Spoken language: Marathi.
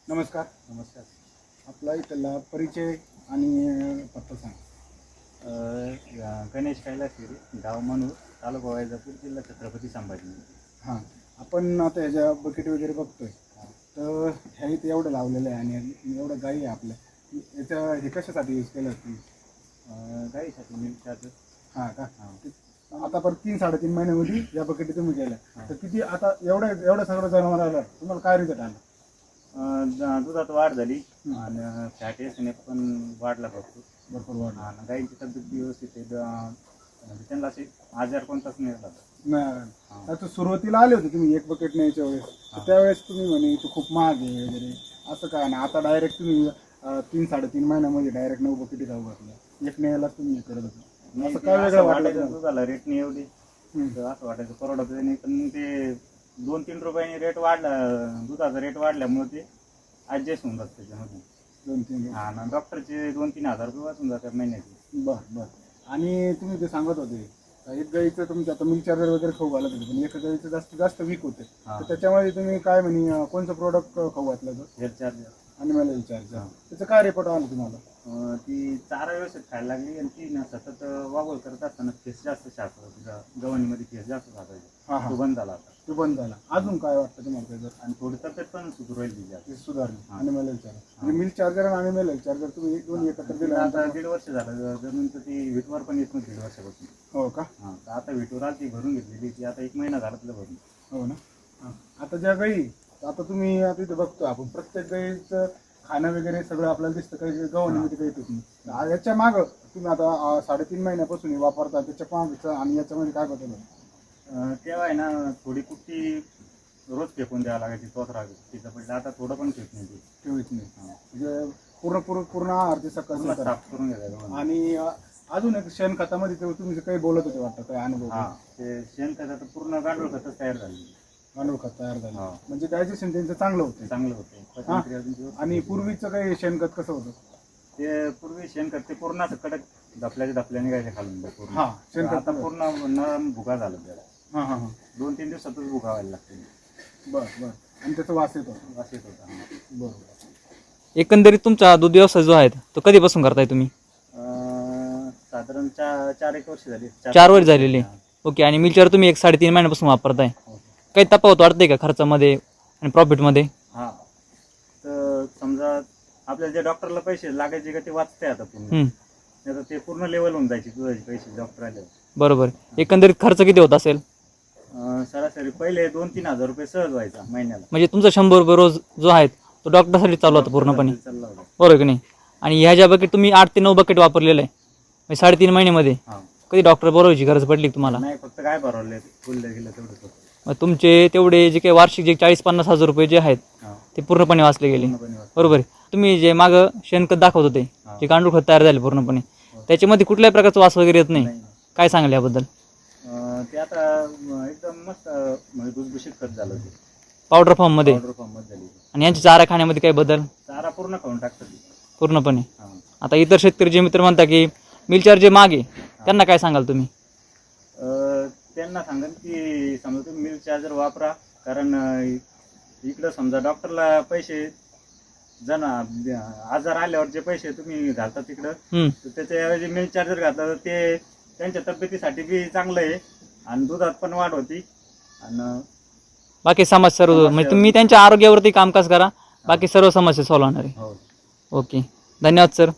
नमस्कार. नमस्कार. आपला इथला परिचय आणि पत्ता सांग. गणेश कैलास हिरे, गाव मनूर, तालुका वैजापूर, जिल्हा छत्रपती संभाजी. हां, आपण आता ह्याच्या बकेट वगैरे बघतोय, तर ह्या इथे एवढं लावलेलं आहे आणि एवढं गाई आहे आपल्या. याच्या हे कशासाठी यूज केलं तुम्ही? गाईसाठी मिल्क चार्जर. हां का? हां. आता परत 3-3.5 महिन्यामध्ये या बकेटी तुम्ही केल्या, तर किती आता एवढं सगळं जनावर आलं, तुम्हाला काय रिझल्ट आला? दुधात वाढ झाली आणि फॅट एसने पण वाढला भरपूर वाढला. आणि गाईंची तब्येत व्यवस्थित आहे. म्हणजे त्यांना असे आजार कोणताच नाही झाला. नाही, आता सुरुवातीला आले होते तुम्ही एक बकेट न्यायच्या वेळेस, तर त्यावेळेस तुम्ही म्हणे तू खूप महाग आहे वगैरे, असं काय नाही. आता डायरेक्ट तुम्ही 3-3.5 महिन्यामध्ये डायरेक्ट 9 बकेटी जाऊ घातल्या, एक न्यायलाच तुम्ही हे करत होता. असं काय वेगळं वाटलं दुधाला रेट नाही एवढी, असं वाटायचं परवडत नाही. पण ते 2-3 रुपयांनी रेट वाढला, दुधाचा रेट वाढल्यामुळे ते ॲडजस्ट होऊन जातं त्याच्यामध्ये. 2-3. हां ना, डॉक्टरचे 2-3 हजार रुपये वाचून जातात महिन्याचे. बरं. आणि तुम्ही ते सांगत होते एक गाईचं तुमचं आता मिल्क चार्जर वगैरे खाऊ घालत होते, पण एका गाईचं जास्त वीक होते, तर त्याच्यामध्ये तुम्ही काय म्हणे कोणतं प्रोडक्ट खाऊ घातलं तर? Health charger. Animal health charger. त्याचं काय रिपोर्ट आला तुम्हाला? ती चारा व्यवस्थित खायला लागली आणि ती ना सतत वागोळ करत असताना फेस जास्त शासवत, गव्हाणीमध्ये फेस जास्त साधायचा, तो बंद झाला आता. तो बंद झाला. अजून काय वाटतं तुम्हाला त्याचं? आणि थोडी तब्येत पण सुधारू राहील तिची. सुधारली ॲनिमल हेल्थ चार्जर. म्हणजे मिल्क चार्जर आणि ॲनिमल हेल्थ चार्जर तुम्ही दोन्ही एकत्र दिलं? आता 1.5 वर्ष झालं. जमीन तर ती विटवर पण येत नव्हती 1.5 वर्षापासून. हो का? हां, तर आता विटवर आली, ती भरून घेतलेली. ती आता 1 महिना झाला तिला भरून. हो ना. आता ज्या गाई, आता तुम्ही आता इथे बघतो आपण प्रत्येक गाईचं खाणं वगैरे सगळं आपल्याला दिसतं, काही गव्हाणीमध्ये काही येत नाही. याच्या मागं तुम्ही आता 3.5 महिन्यापासून वापरता, त्याच्या मागचं आणि याच्यामध्ये काय बदल होतं? तेव्हा आहे ना, थोडी कुट्टी रोज फेकून द्यावं लागायची, तोच राहायची तिचं पडलं. आता थोडं पण फेक नाही ती. ठेवीत नाही. म्हणजे पूर्ण आहार ते सकाळी साफ करून घ्यायला. आणि अजून एक शेणखतामध्ये तुम्ही काही बोलत होते वाटतं, काय अनुभव? हां, ते शेणखत पूर्ण गांडूळ खतच तयार झाली. गांडूळ खत तयार झालं, म्हणजे डायजेशन त्यांचं चांगलं होतं. चांगलं होतं. आणि पूर्वीचं काही शेणखत कसं होतं? ते पूर्वी शेणखत ते पूर्ण असं कडक धपल्याने निघायचे खालून पूर्ण. हां, शेणखत आता पूर्ण नरम भुगा झाला त्याला. हां. 2-3 दिवसातच भुगा व्हायला लागते. बरं. आणि त्याचा वास येतो? वास येत होता. बरोबर. एकंदरीत तुमचा दूध व्यवसाय जो आहे तो कधीपासून करताय तुम्ही? साधारण 4-1 वर्ष झाली. 4 वर्ष झालेली. ओके. आणि मिल्क चार्जर तुम्ही 3.5 महिन्यापासून वापरताय. काही तफावत वाटते का खर्चामध्ये आणि प्रॉफिटमध्ये? हां, तर समजा आपल्याला जे डॉक्टरला पैसे लागायचे का ते वाचते आता पूर्ण. आता ते पूर्ण लेवल होऊन जायचे दुधाचे पैसे डॉक्टर आले. बरोबर. एकंदरीत खर्च किती होत असेल? सरासरी पहिले 2-3 हजार रुपये सहज व्हायचा महिन्याला. म्हणजे तुमचा 100 रुपये रोज जो आहे तो डॉक्टरसाठी चालू होता पूर्णपणे, चालला होता. बरोबर की नाही? आणि ह्या ज्या बकेट तुम्ही 8 ते 9 बकेट वापरलेलं आहे, म्हणजे 3.5 महिन्यामध्ये हां. कधी डॉक्टर बोलवायची गरज पडली का तुम्हाला? नाही, फक्त काय भरवले बोलले गेलं तेवढं. मग तुमचे तेवढे जे काही वार्षिक जे 40-50 हजार रुपये जे आहेत ते पूर्णपणे वाचले गेले, बरोबर आहे? तुम्ही जे मागं शेणखत दाखवत होते, जे गांडूळ खत तयार झाले पूर्णपणे, त्याच्यामध्ये कुठल्याही प्रकारचा वास वगैरे येत नाही. काय सांगाल याबद्दल? ते आता एकदम मस्त म्हणजे भुसभुशीत खत झालं ते पावडर फॉर्ममध्ये. झाली. आणि यांच्या चारा खाण्यामध्ये काही बदल? चारा पूर्ण खाऊन टाकतात पूर्णपणे. हां. आता इतर शेतकरी जे मित्र म्हणतात की मिल्क चार्जर जे मागे, त्यांना काय सांगाल तुम्ही? त्यांना सांगाल की समजा तुम्ही मिल्क चार्जर वापरा, कारण इकडं समजा डॉक्टरला पैसे आजार आल्यावर जे पैसे तुम्ही घालता तिकडं, तर त्याच्याऐवजी मिल्क चार्जर घातला तर ते त्यांच्या तब्येतीसाठी बी चांगलं आहे आणि दुधात पण वाढ होती. आणि बाकी समस्या सर्व म्हणजे तुम्ही त्यांच्या आरोग्यावरती कामकाज करा, बाकी सर्व समस्या सॉल्व्ह होणार आहे. ओके, धन्यवाद सर.